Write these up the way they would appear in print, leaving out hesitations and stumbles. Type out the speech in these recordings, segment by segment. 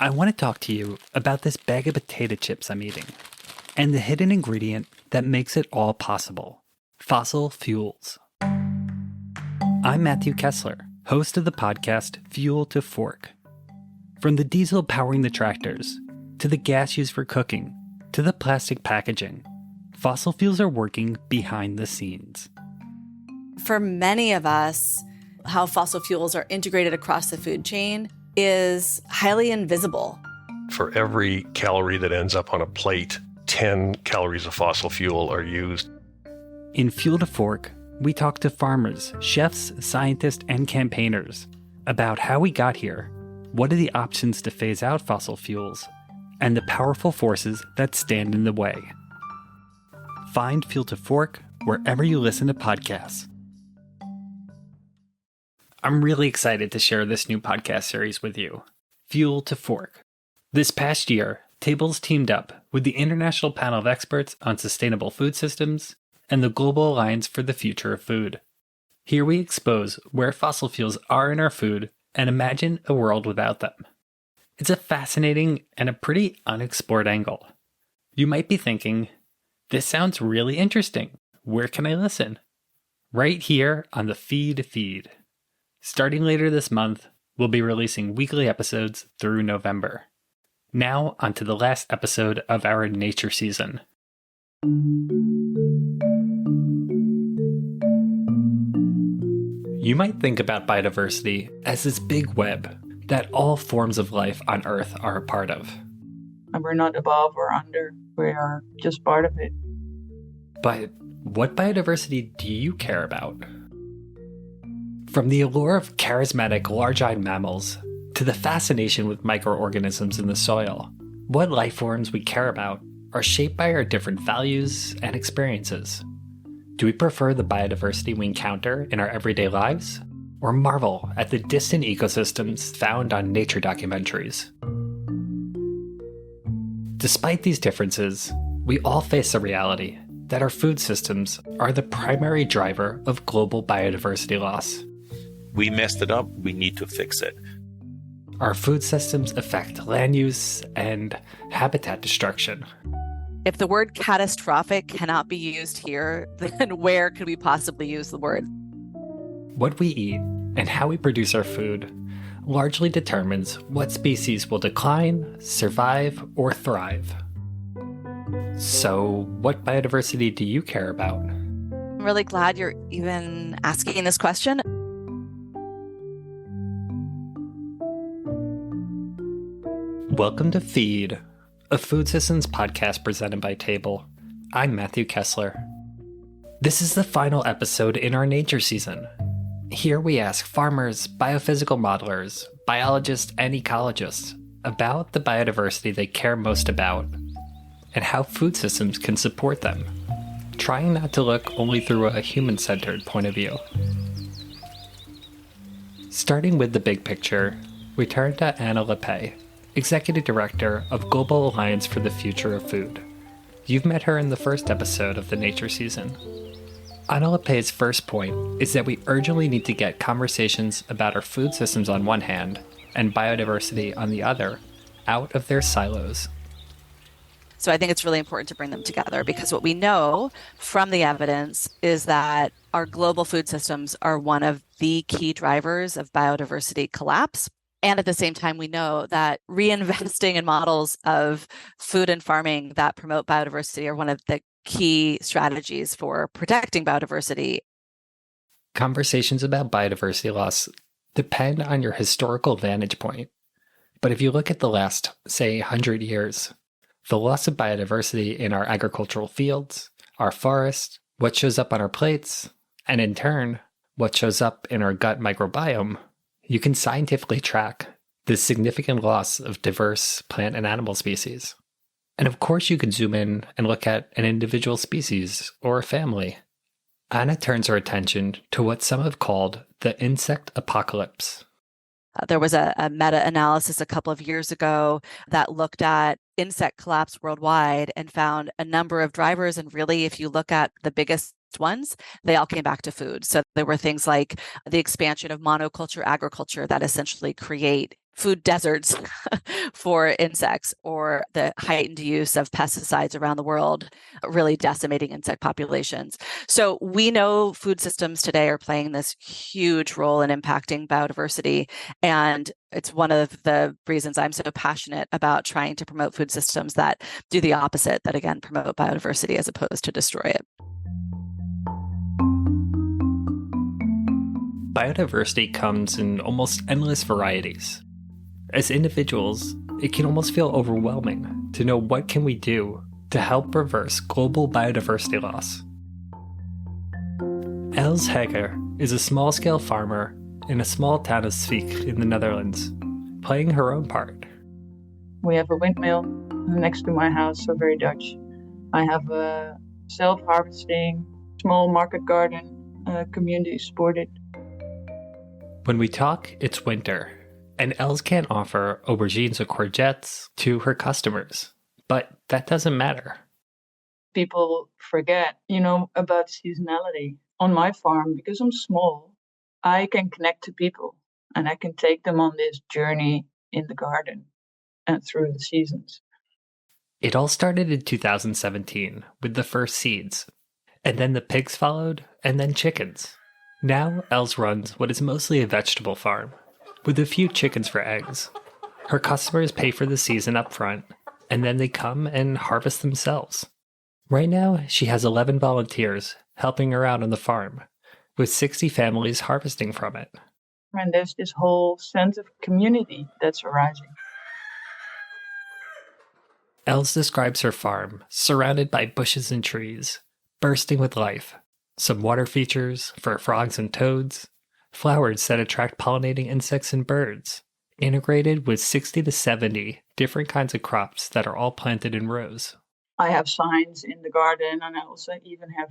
I want to talk to you about this bag of potato chips I'm eating and the hidden ingredient that makes it all possible: fossil fuels. I'm Matthew Kessler, host of the podcast Fuel to Fork. From the diesel powering the tractors, to the gas used for cooking, to the plastic packaging, fossil fuels are working behind the scenes. For many of us, how fossil fuels are integrated across the food chain is highly invisible. For every calorie that ends up on a plate, 10 calories of fossil fuel are used. In Fuel to Fork, we talk to farmers, chefs, scientists, and campaigners about how we got here, what are the options to phase out fossil fuels, and the powerful forces that stand in the way. Find Fuel to Fork wherever you listen to podcasts. I'm really excited to share this new podcast series with you, Fuel to Fork. This past year, Tables teamed up with the International Panel of Experts on Sustainable Food Systems and the Global Alliance for the Future of Food. Here we expose where fossil fuels are in our food and imagine a world without them. It's a fascinating and a pretty unexplored angle. You might be thinking, this sounds really interesting. Where can I listen? Right here on the feed. Starting later this month, we'll be releasing weekly episodes through November. Now, onto the last episode of our nature season. You might think about biodiversity as this big web that all forms of life on Earth are a part of. And we're not above or under, we are just part of it. But what biodiversity do you care about? From the allure of charismatic large-eyed mammals to the fascination with microorganisms in the soil, what life forms we care about are shaped by our different values and experiences. Do we prefer the biodiversity we encounter in our everyday lives, or marvel at the distant ecosystems found on nature documentaries? Despite these differences, we all face the reality that our food systems are the primary driver of global biodiversity loss. We messed it up, we need to fix it. Our food systems affect land use and habitat destruction. If the word catastrophic cannot be used here, then where could we possibly use the word? What we eat and how we produce our food largely determines what species will decline, survive, or thrive. So, what biodiversity do you care about? I'm really glad you're even asking this question. Welcome to Feed, a food systems podcast presented by Table. I'm Matthew Kessler. This is the final episode in our nature season. Here we ask farmers, biophysical modelers, biologists, and ecologists about the biodiversity they care most about and how food systems can support them, trying not to look only through a human-centered point of view. Starting with the big picture, we turn to Anna Lappé, Executive Director of Global Alliance for the Future of Food. You've met her in the first episode of the Nature season. Anna Lappé's first point is that we urgently need to get conversations about our food systems on one hand and biodiversity on the other out of their silos. So I think it's really important to bring them together because what we know from the evidence is that our global food systems are one of the key drivers of biodiversity collapse. And at the same time, we know that reinvesting in models of food and farming that promote biodiversity are one of the key strategies for protecting biodiversity. Conversations about biodiversity loss depend on your historical vantage point. But if you look at the last, say, 100 years, the loss of biodiversity in our agricultural fields, our forests, what shows up on our plates, and in turn, what shows up in our gut microbiome, you can scientifically track the significant loss of diverse plant and animal species. And of course, you can zoom in and look at an individual species or a family. Anna turns her attention to what some have called the insect apocalypse. There was a meta-analysis a couple of years ago that looked at insect collapse worldwide and found a number of drivers. And really, if you look at the biggest ones, they all came back to food. So there were things like the expansion of monoculture agriculture that essentially create food deserts for insects, or the heightened use of pesticides around the world, really decimating insect populations. So we know food systems today are playing this huge role in impacting biodiversity. And it's one of the reasons I'm so passionate about trying to promote food systems that do the opposite, that again, promote biodiversity as opposed to destroy it. Biodiversity comes in almost endless varieties. As individuals, it can almost feel overwhelming to know what can we do to help reverse global biodiversity loss. Els Heger is a small-scale farmer in a small town of Zwick in the Netherlands, playing her own part. We have a windmill next to my house, so very Dutch. I have a self-harvesting, small market garden, community supported. When we talk, it's winter, and Els can't offer aubergines or courgettes to her customers. But that doesn't matter. People forget, about seasonality. On my farm, because I'm small, I can connect to people and I can take them on this journey in the garden and through the seasons. It all started in 2017 with the first seeds, and then the pigs followed, and then chickens. Now Els runs what is mostly a vegetable farm, with a few chickens for eggs. Her customers pay for the season up front, and then they come and harvest themselves. Right now, she has 11 volunteers helping her out on the farm, with 60 families harvesting from it. And there's this whole sense of community that's arising. Els describes her farm, surrounded by bushes and trees, bursting with life. Some water features for frogs and toads, flowers that attract pollinating insects and birds, integrated with 60 to 70 different kinds of crops that are all planted in rows. I have signs in the garden, and I also even have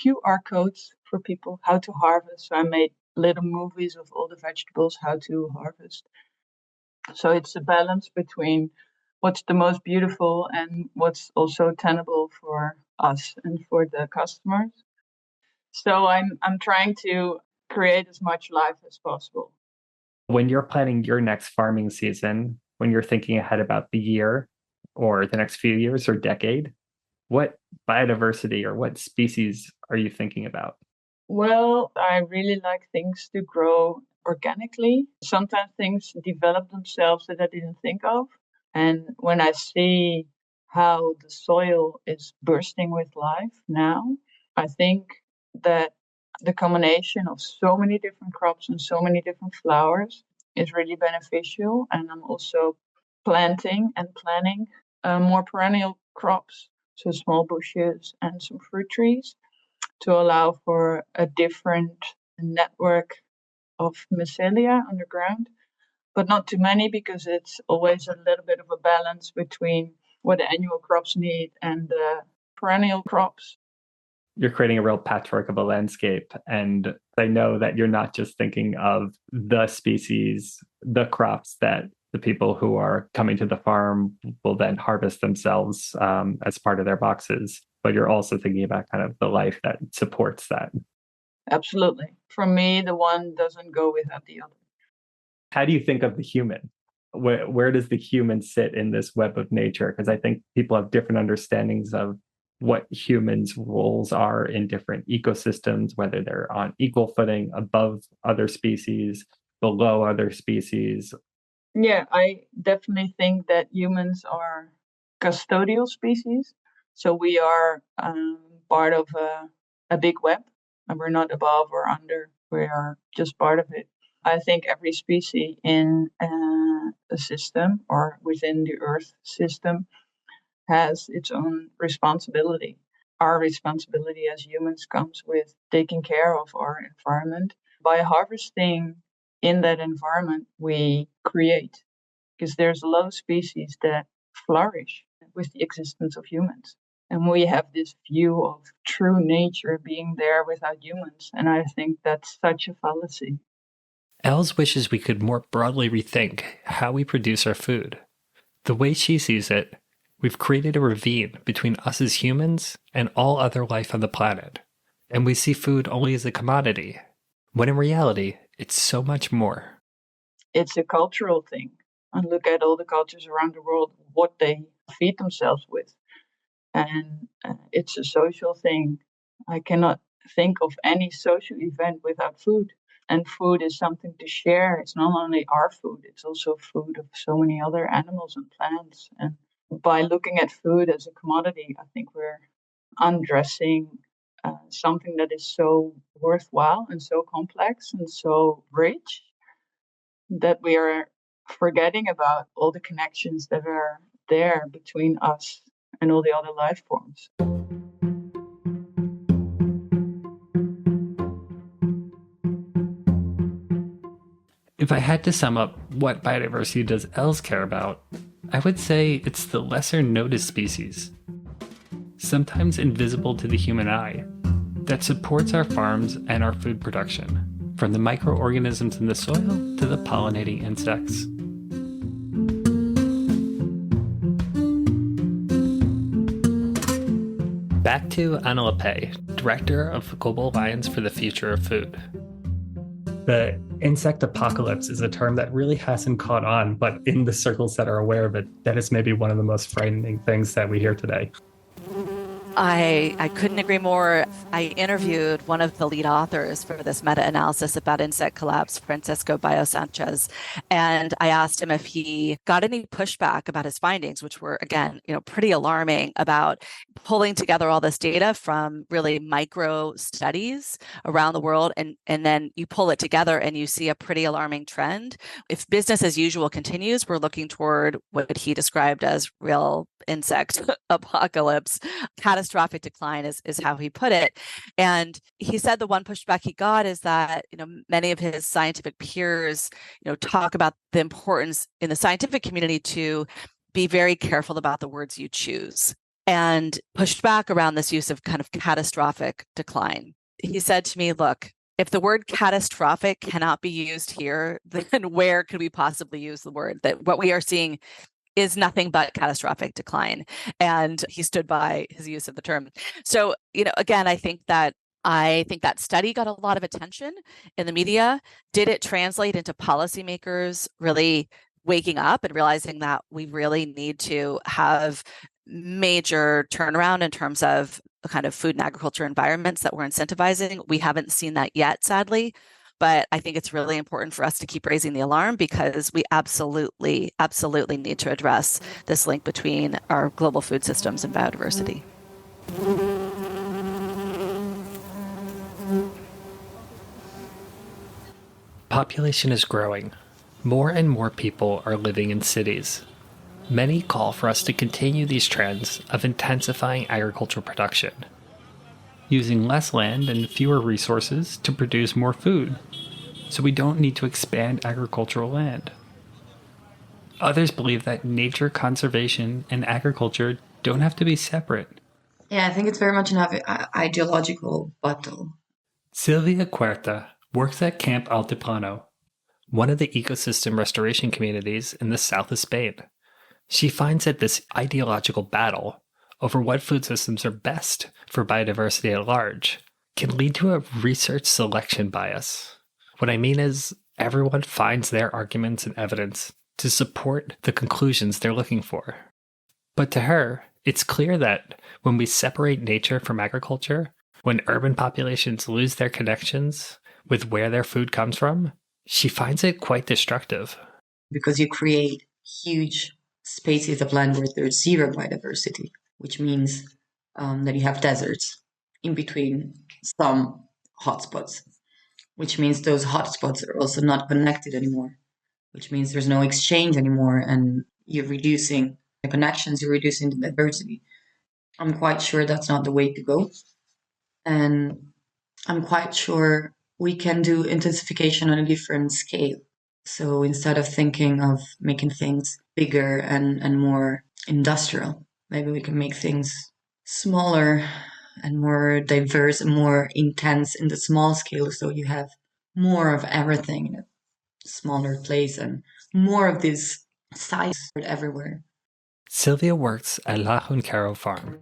QR codes for people how to harvest. So I made little movies of all the vegetables, how to harvest. So it's a balance between what's the most beautiful and what's also tenable for us and for the customers. So I'm trying to create as much life as possible. When you're planning your next farming season, when you're thinking ahead about the year or the next few years or decade, what biodiversity or what species are you thinking about? Well, I really like things to grow organically. Sometimes things develop themselves that I didn't think of. And when I see how the soil is bursting with life now, I think that the combination of so many different crops and so many different flowers is really beneficial. And I'm also planting and planning more perennial crops, so small bushes and some fruit trees, to allow for a different network of mycelia underground, but not too many, because it's always a little bit of a balance between what the annual crops need and the perennial crops. You're creating a real patchwork of a landscape. And I know that you're not just thinking of the species, the crops that the people who are coming to the farm will then harvest themselves as part of their boxes, but you're also thinking about kind of the life that supports that. Absolutely. For me, the one doesn't go without the other. How do you think of the human? Where does the human sit in this web of nature? Because I think people have different understandings of what humans' roles are in different ecosystems, whether they're on equal footing, above other species, below other species. Yeah, I definitely think that humans are custodial species. So we are part of a big web, and we're not above or under. We are just part of it. I think every species in a system or within the Earth system has its own responsibility. Our responsibility as humans comes with taking care of our environment. By harvesting in that environment, we create, because there's a lot of species that flourish with the existence of humans. And we have this view of true nature being there without humans. And I think that's such a fallacy. Els wishes we could more broadly rethink how we produce our food. The way she sees it, we've created a ravine between us as humans and all other life on the planet. and we see food only as a commodity, when in reality, it's so much more. It's a cultural thing. And look at all the cultures around the world, what they feed themselves with. And it's a social thing. I cannot think of any social event without food. And food is something to share. It's not only our food, it's also food of so many other animals and plants. And by looking at food as a commodity, I think we're undressing something that is so worthwhile and so complex and so rich that we are forgetting about all the connections that are there between us and all the other life forms. If I had to sum up what biodiversity does Els care about, I would say it's the lesser noticed species, sometimes invisible to the human eye, that supports our farms and our food production, from the microorganisms in the soil to the pollinating insects. Back to Anna Lappé, Director of the Global Alliance for the Future of Food. The insect apocalypse is a term that really hasn't caught on, but in the circles that are aware of it, that is maybe one of the most frightening things that we hear today. I couldn't agree more. I interviewed one of the lead authors for this meta-analysis about insect collapse, Francisco Bayo Sanchez, and I asked him if he got any pushback about his findings, which were, again, pretty alarming, about pulling together all this data from really micro studies around the world, and then you pull it together and you see a pretty alarming trend. If business as usual continues, we're looking toward what he described as real insect apocalypse. Catastrophic decline is how he put it. And he said the one pushback he got is that, many of his scientific peers, talk about the importance in the scientific community to be very careful about the words you choose, and pushed back around this use of kind of catastrophic decline. He said to me, look, if the word catastrophic cannot be used here, then where could we possibly use the word? That what we are seeing is nothing but catastrophic decline. And he stood by his use of the term. So, again, I think that study got a lot of attention in the media. Did it translate into policymakers really waking up and realizing that we really need to have major turnaround in terms of the kind of food and agriculture environments that we're incentivizing? We haven't seen that yet, sadly. But I think it's really important for us to keep raising the alarm, because we absolutely, absolutely need to address this link between our global food systems and biodiversity. Population is growing. More and more people are living in cities. Many call for us to continue these trends of intensifying agricultural production, using less land and fewer resources to produce more food, so we don't need to expand agricultural land. Others believe that nature conservation and agriculture don't have to be separate. Yeah, I think it's very much an ideological battle. Silvia Cuerta works at Camp Altiplano, one of the ecosystem restoration communities in the south of Spain. She finds that this ideological battle over what food systems are best for biodiversity at large can lead to a research selection bias. What I mean is, everyone finds their arguments and evidence to support the conclusions they're looking for. But to her, it's clear that when we separate nature from agriculture, when urban populations lose their connections with where their food comes from, she finds it quite destructive. Because you create huge spaces of land where there's zero biodiversity, which means that you have deserts in between some hotspots, which means those hotspots are also not connected anymore, which means there's no exchange anymore, and you're reducing the connections, you're reducing the diversity. I'm quite sure that's not the way to go. And I'm quite sure we can do intensification on a different scale. So instead of thinking of making things bigger and more industrial, maybe we can make things smaller and more diverse and more intense in the small scale, so you have more of everything in a smaller place and more of this size everywhere. Sylvia works at La Juncaro farm.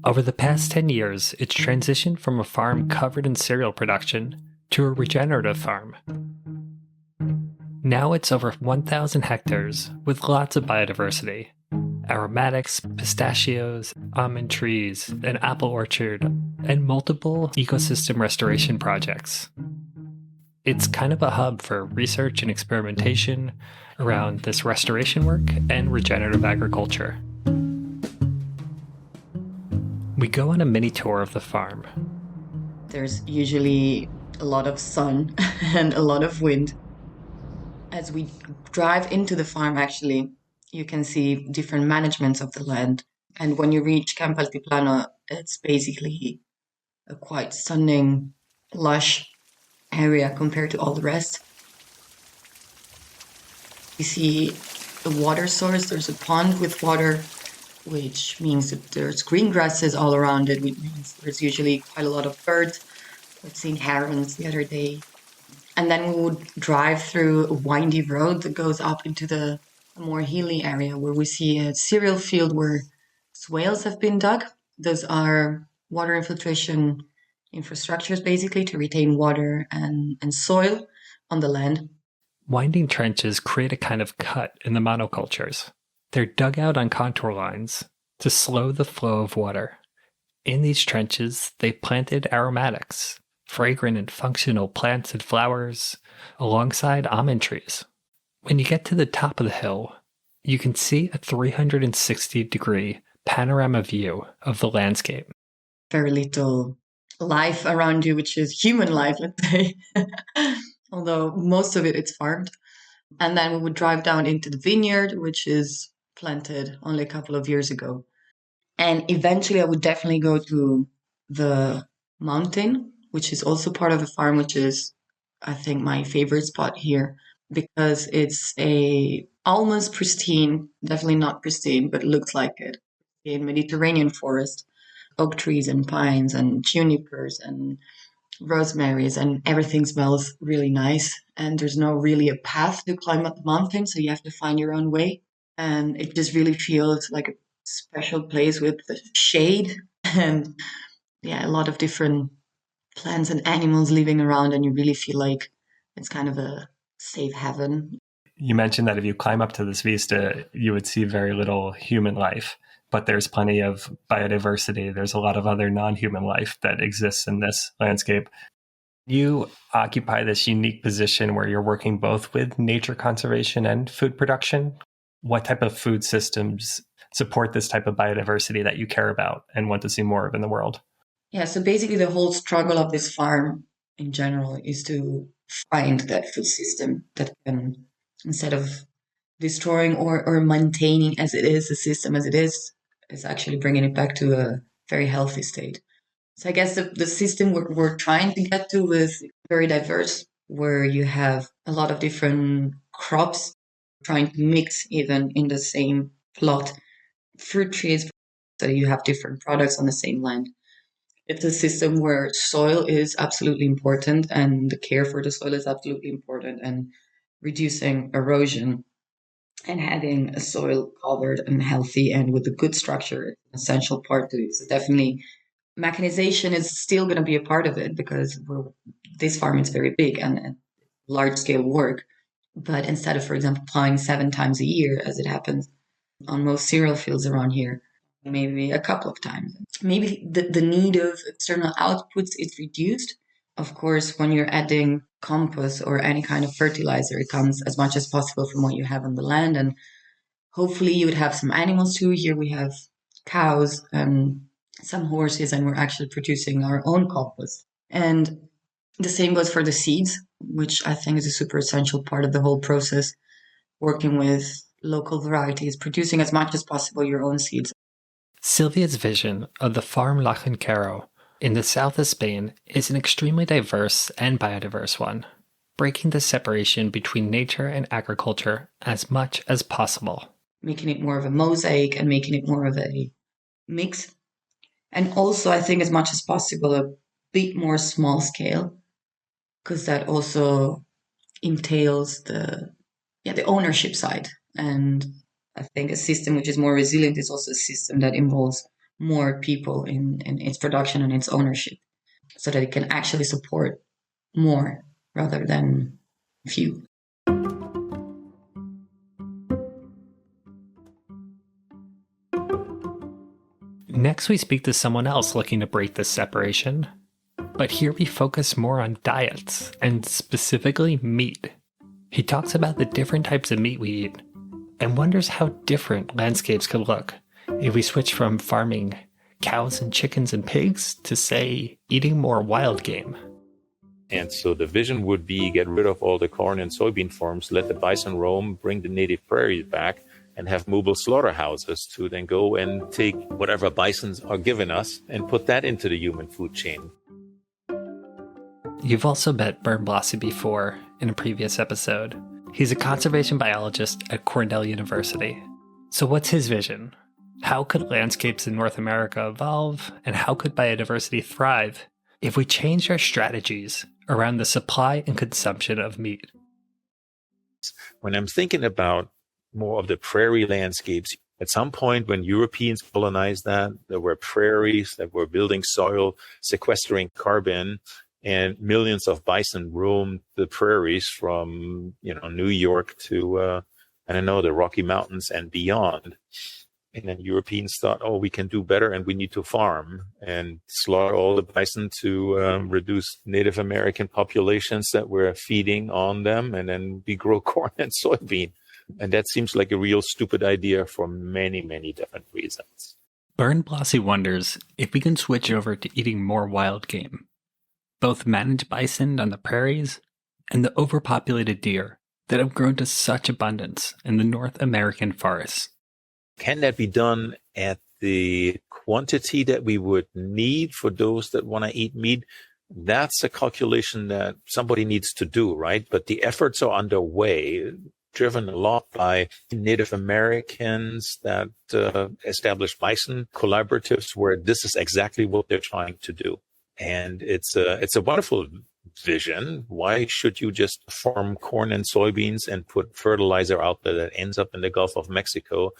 Over the past 10 years, it's transitioned from a farm covered in cereal production to a regenerative farm. Now it's over 1,000 hectares with lots of biodiversity. Aromatics, pistachios, almond trees, an apple orchard, and multiple ecosystem restoration projects. It's kind of a hub for research and experimentation around this restoration work and regenerative agriculture. We go on a mini tour of the farm. There's usually a lot of sun and a lot of wind. As we drive into the farm, actually, you can see different managements of the land. And when you reach Campo Altiplano, it's basically a quite stunning, lush area compared to all the rest. You see the water source. There's a pond with water, which means that there's green grasses all around it, which means there's usually quite a lot of birds. I've seen herons the other day. And then we would drive through a windy road that goes up into a more hilly area where we see a cereal field where swales have been dug. Those are water infiltration infrastructures, basically, to retain water and soil on the land. Winding trenches create a kind of cut in the monocultures. They're dug out on contour lines to slow the flow of water. In these trenches, they planted aromatics, fragrant and functional plants and flowers, alongside almond trees. When you get to the top of the hill, you can see a 360-degree panorama view of the landscape. Very little life around you, which is human life, let's say. Although most of it's farmed. And then we would drive down into the vineyard, which is planted only a couple of years ago. And eventually I would definitely go to the mountain, which is also part of the farm, which is, I think, my favorite spot here, because it's a almost pristine, definitely not pristine, but looks like it, in Mediterranean forest, oak trees and pines and junipers and rosemaries, and everything smells really nice. And there's no really a path to climb up the mountain, so you have to find your own way. And it just really feels like a special place with the shade and a lot of different plants and animals living around, and you really feel like it's kind of a safe haven. You mentioned that if you climb up to this vista, you would see very little human life, but there's plenty of biodiversity. There's a lot of other non-human life that exists in this landscape. You occupy this unique position where you're working both with nature conservation and food production. What type of food systems support this type of biodiversity that you care about and want to see more of in the world? Yeah, so basically the whole struggle of this farm in general is to find that food system that can, instead of destroying or maintaining as it is, the system as it is actually bringing it back to a very healthy state. So I guess the system we're trying to get to is very diverse, where you have a lot of different crops trying to mix even in the same plot, fruit trees, so you have different products on the same land. It's a system where soil is absolutely important and the care for the soil is absolutely important, and reducing erosion and having a soil covered and healthy and with a good structure is an essential part to it. So definitely mechanization is still going to be a part of it, because this farm is very big and large scale work. But instead of, for example, plowing 7 times a year, as it happens on most cereal fields around here, maybe a couple of times. Maybe the need of external outputs is reduced. Of course, when you're adding compost or any kind of fertilizer, it comes as much as possible from what you have on the land. And hopefully you would have some animals too. Here we have cows and some horses, and we're actually producing our own compost. And the same goes for the seeds, which I think is a super essential part of the whole process, working with local varieties, producing as much as possible your own seeds. Sylvia's vision of the farm La Junquera in the south of Spain is an extremely diverse and biodiverse one, breaking the separation between nature and agriculture as much as possible. Making it more of a mosaic and making it more of a mix. And also, I think as much as possible, a bit more small scale, because that also entails the ownership side. And I think a system which is more resilient is also a system that involves more people in its production and its ownership, so that it can actually support more rather than few. Next, we speak to someone else looking to break this separation. But here we focus more on diets, and specifically meat. He talks about the different types of meat we eat, and wonders how different landscapes could look if we switch from farming cows and chickens and pigs to, say, eating more wild game. And so the vision would be get rid of all the corn and soybean farms, let the bison roam, bring the native prairies back, and have mobile slaughterhouses to then go and take whatever bisons are given us and put that into the human food chain. You've also met Bernd Blasi before in a previous episode. He's a conservation biologist at Cornell University. So what's his vision? How could landscapes in North America evolve, and how could biodiversity thrive if we changed our strategies around the supply and consumption of meat? When I'm thinking about more of the prairie landscapes, at some point when Europeans colonized that, there were prairies that were building soil, sequestering carbon, and millions of bison roamed the prairies from, New York to, the Rocky Mountains and beyond. And then Europeans thought, we can do better and we need to farm and slaughter all the bison to reduce Native American populations that were feeding on them. And then we grow corn and soybean. And that seems like a real stupid idea for many, many different reasons. Bernd Blasi wonders if we can switch over to eating more wild game, both managed bison on the prairies and the overpopulated deer that have grown to such abundance in the North American forests. Can that be done at the quantity that we would need for those that want to eat meat? That's a calculation that somebody needs to do, right? But the efforts are underway, driven a lot by Native Americans that established bison collaboratives where this is exactly what they're trying to do. And it's a wonderful vision. Why should you just farm corn and soybeans and put fertilizer out there that ends up in the Gulf of Mexico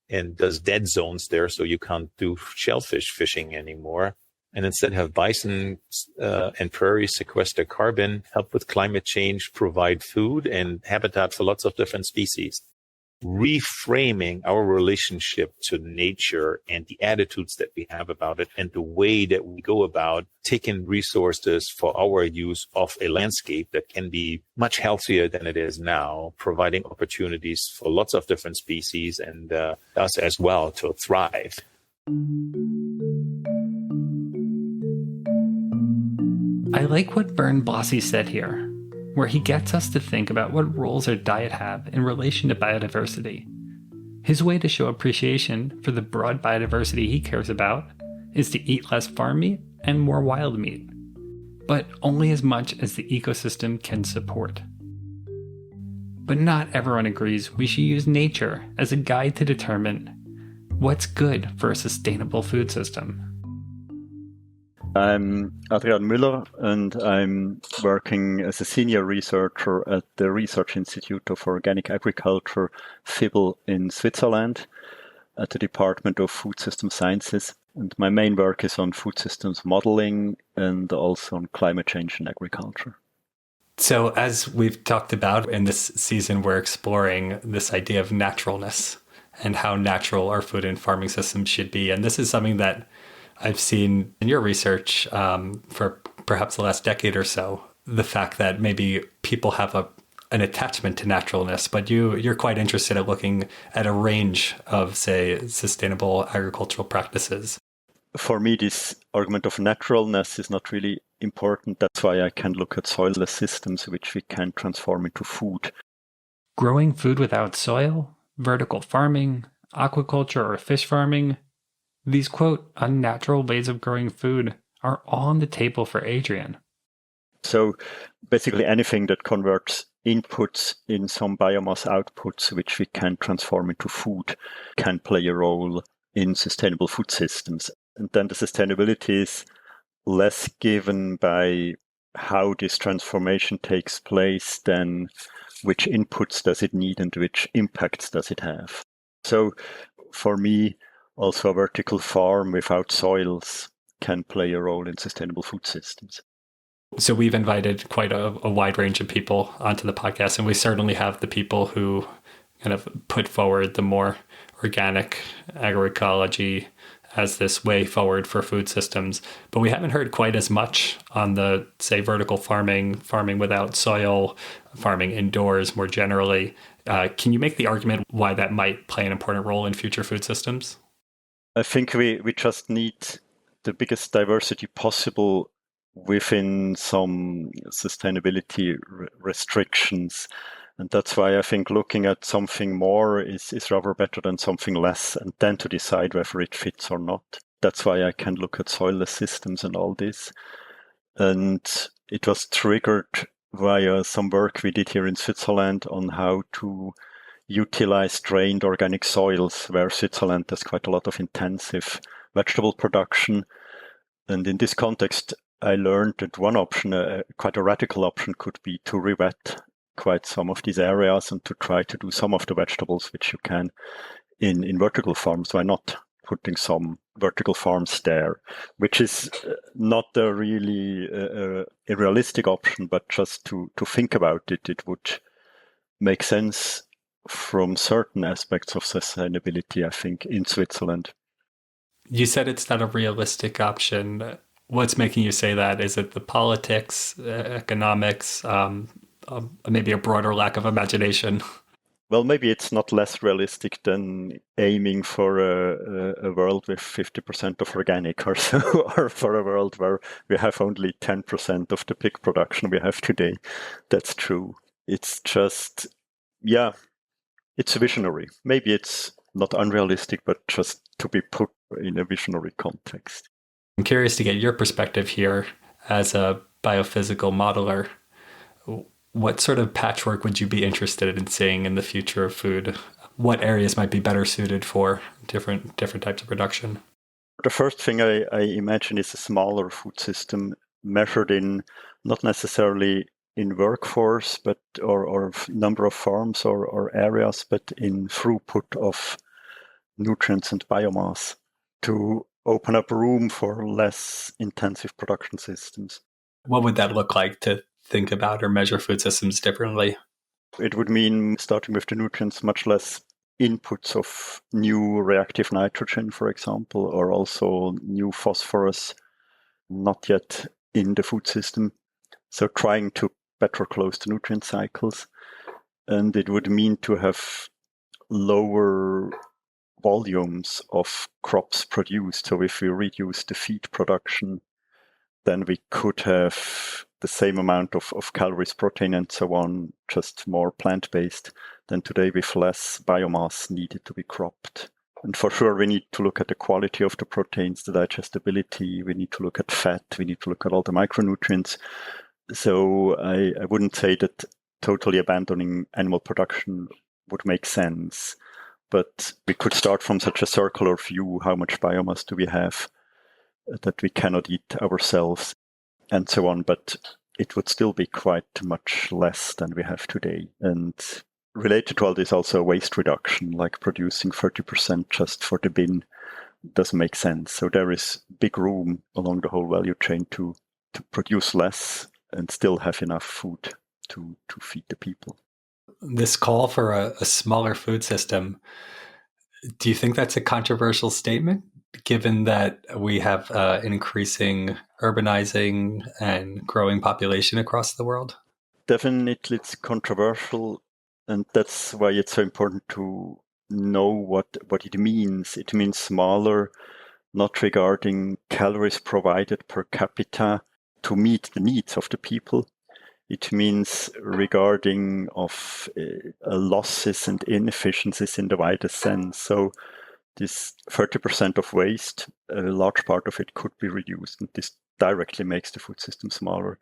and does dead zones there so you can't do shellfish fishing anymore? And instead have bison and prairies sequester carbon, help with climate change, provide food and habitat for lots of different species. Reframing our relationship to nature and the attitudes that we have about it and the way that we go about taking resources for our use of a landscape that can be much healthier than it is now, providing opportunities for lots of different species and us as well to thrive. I like what Bernd Blasi said here, where he gets us to think about what roles our diet have in relation to biodiversity. His way to show appreciation for the broad biodiversity he cares about is to eat less farm meat and more wild meat, but only as much as the ecosystem can support. But not everyone agrees we should use nature as a guide to determine what's good for a sustainable food system. I'm Adrian Müller, and I'm working as a senior researcher at the Research Institute of Organic Agriculture, FIBL, in Switzerland, at the Department of Food System Sciences. And my main work is on food systems modeling and also on climate change and agriculture. So as we've talked about in this season, we're exploring this idea of naturalness and how natural our food and farming systems should be. And this is something that I've seen in your research for perhaps the last decade or so, the fact that maybe people have an attachment to naturalness, but you're quite interested in looking at a range of, say, sustainable agricultural practices. For me, this argument of naturalness is not really important. That's why I can look at soilless systems which we can transform into food. Growing food without soil, vertical farming, aquaculture or fish farming, these, quote, unnatural ways of growing food are all on the table for Adrian. So basically anything that converts inputs in some biomass outputs, which we can transform into food, can play a role in sustainable food systems. And then the sustainability is less given by how this transformation takes place than which inputs does it need and which impacts does it have. So for me, Also, a vertical farm without soils can play a role in sustainable food systems. So we've invited quite a wide range of people onto the podcast, and we certainly have the people who kind of put forward the more organic agroecology as this way forward for food systems. But we haven't heard quite as much on the, say, vertical farming, farming without soil, farming indoors more generally. Can you make the argument why that might play an important role in future food systems? I think we just need the biggest diversity possible within some sustainability restrictions. And that's why I think looking at something more is rather better than something less, and then to decide whether it fits or not. That's why I can look at soilless systems and all this. And it was triggered via some work we did here in Switzerland on how to utilize drained organic soils, where Switzerland has quite a lot of intensive vegetable production. And in this context, I learned that one option, quite a radical option, could be to re-wet quite some of these areas and to try to do some of the vegetables which you can in vertical farms. Why not putting some vertical farms there, which is not a really a realistic option, but just to think about it, it would make sense from certain aspects of sustainability, I think, in Switzerland. You said it's not a realistic option. What's making you say that? Is it the politics, economics, maybe a broader lack of imagination? Well, maybe it's not less realistic than aiming for a world with 50% of organic or so, or for a world where we have only 10% of the pig production we have today. That's true. It's just, yeah, it's visionary. Maybe it's not unrealistic, but just to be put in a visionary context. I'm curious to get your perspective here as a biophysical modeler. What sort of patchwork would you be interested in seeing in the future of food? What areas might be better suited for different types of production? The first thing I imagine is a smaller food system measured in not necessarily in workforce, but or number of farms or areas, but in throughput of nutrients and biomass to open up room for less intensive production systems. What would that look like to think about or measure food systems differently? It would mean starting with the nutrients, much less inputs of new reactive nitrogen, for example, or also new phosphorus, not yet in the food system. So trying to better close the nutrient cycles. And it would mean to have lower volumes of crops produced. So if we reduce the feed production, then we could have the same amount of calories, protein, and so on, just more plant-based than today with less biomass needed to be cropped. And for sure, we need to look at the quality of the proteins, the digestibility. We need to look at fat. We need to look at all the micronutrients. So I wouldn't say that totally abandoning animal production would make sense. But we could start from such a circular view. How much biomass do we have that we cannot eat ourselves, and so on. But it would still be quite much less than we have today. And related to all this, also waste reduction, like producing 30% just for the bin, doesn't make sense. So there is big room along the whole value chain to produce less and still have enough food to feed the people. This call for a smaller food system, do you think that's a controversial statement, given that we have an increasing urbanizing and growing population across the world? Definitely it's controversial, and that's why it's so important to know what it means. It means smaller, not regarding calories provided per capita to meet the needs of the people. It means regarding of losses and inefficiencies in the widest sense. So this 30% of waste, a large part of it could be reduced, and this directly makes the food system smaller.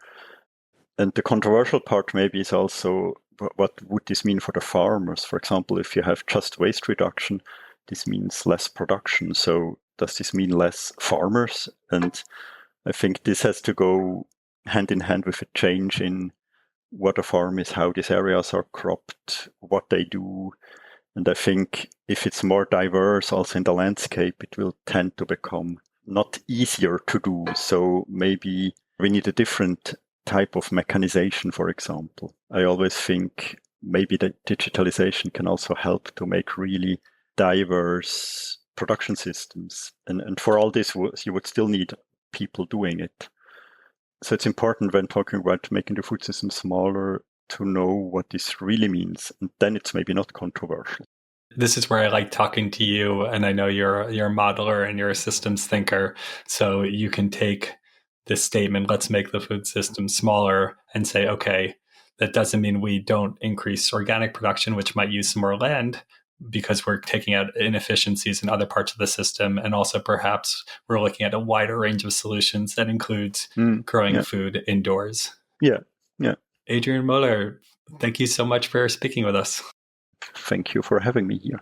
And the controversial part maybe is also, what would this mean for the farmers? For example, if you have just waste reduction, this means less production. So does this mean less farmers? And I think this has to go hand in hand with a change in what a farm is, how these areas are cropped, what they do. And I think if it's more diverse also in the landscape, it will tend to become not easier to do. So maybe we need a different type of mechanization, for example. I always think maybe the digitalization can also help to make really diverse production systems. And for all this, you would still need people doing it. So it's important when talking about making the food system smaller to know what this really means. And then it's maybe not controversial. This is where I like talking to you, and I know you're a modeler and you're a systems thinker, so you can take this statement, let's make the food system smaller, and say, okay, that doesn't mean we don't increase organic production, which might use some more land, because we're taking out inefficiencies in other parts of the system. And also perhaps we're looking at a wider range of solutions that includes growing food indoors. Yeah. Adrian Muller, thank you so much for speaking with us. Thank you for having me here.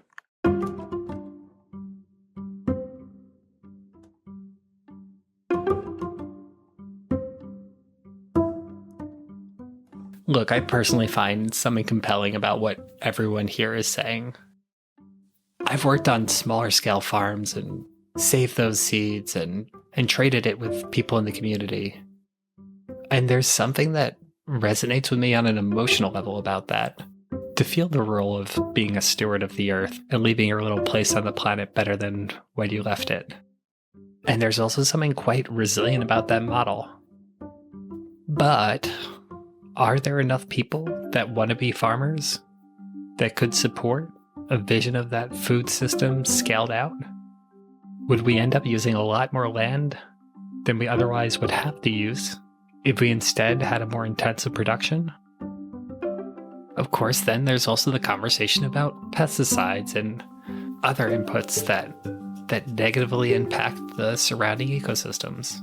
Look, I personally find something compelling about what everyone here is saying. I've worked on smaller scale farms and saved those seeds and traded it with people in the community. And there's something that resonates with me on an emotional level about that. To feel the role of being a steward of the earth and leaving your little place on the planet better than when you left it. And there's also something quite resilient about that model. But are there enough people that want to be farmers that could support a vision of that food system scaled out? Would we end up using a lot more land than we otherwise would have to use if we instead had a more intensive production? Of course, then there's also the conversation about pesticides and other inputs that negatively impact the surrounding ecosystems.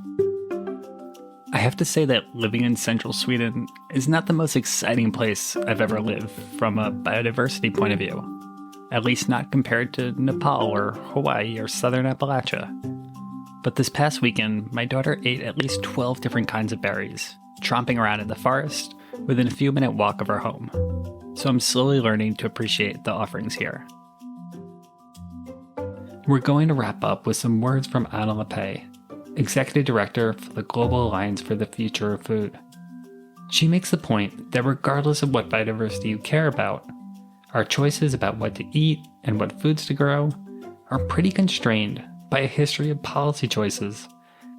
I have to say that living in central Sweden is not the most exciting place I've ever lived from a biodiversity point of view, at least not compared to Nepal or Hawaii or southern Appalachia. But this past weekend, my daughter ate at least 12 different kinds of berries, tromping around in the forest within a few-minute walk of our home. So I'm slowly learning to appreciate the offerings here. We're going to wrap up with some words from Anna Lappé, Executive Director for the Global Alliance for the Future of Food. She makes the point that regardless of what biodiversity you care about, our choices about what to eat and what foods to grow are pretty constrained by a history of policy choices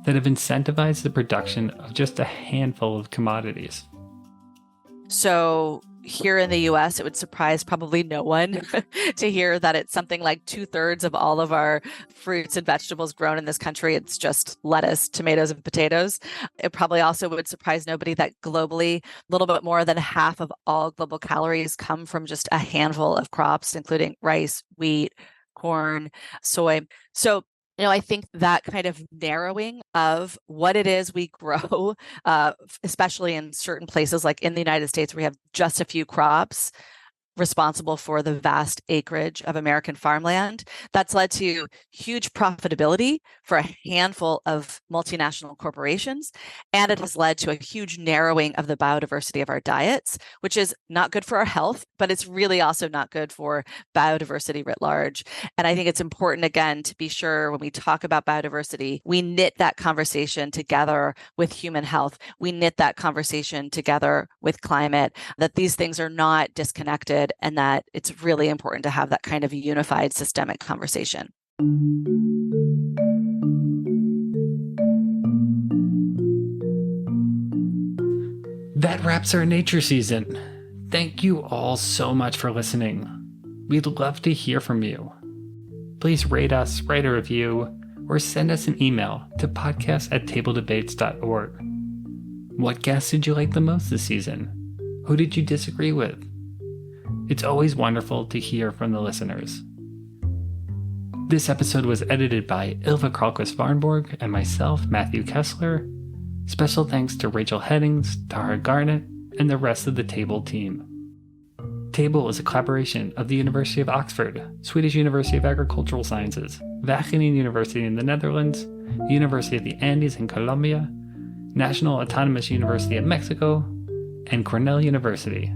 that have incentivized the production of just a handful of commodities. So here in the US, it would surprise probably no one to hear that it's something like 2/3 of all of our fruits and vegetables grown in this country. It's just lettuce, tomatoes, and potatoes. It probably also would surprise nobody that globally, a little bit more than half of all global calories come from just a handful of crops, including rice, wheat, corn, soy. So I think that kind of narrowing of what it is we grow, especially in certain places like in the United States, where we have just a few crops responsible for the vast acreage of American farmland, that's led to huge profitability for a handful of multinational corporations. And it has led to a huge narrowing of the biodiversity of our diets, which is not good for our health, but it's really also not good for biodiversity writ large. And I think it's important, again, to be sure when we talk about biodiversity, we knit that conversation together with human health. We knit that conversation together with climate, that these things are not disconnected, and that it's really important to have that kind of unified systemic conversation. That wraps our nature season. Thank you all so much for listening. We'd love to hear from you. Please rate us, write a review, or send us an email to podcast@tabledebates.org. What guests did you like the most this season? Who did you disagree with? It's always wonderful to hear from the listeners. This episode was edited by Ilva Karlquist-Varnborg and myself, Matthew Kessler. Special thanks to Rachel Headings, Tara Garnett, and the rest of the Table team. Table is a collaboration of the University of Oxford, Swedish University of Agricultural Sciences, Wageningen University in the Netherlands, University of the Andes in Colombia, National Autonomous University of Mexico, and Cornell University.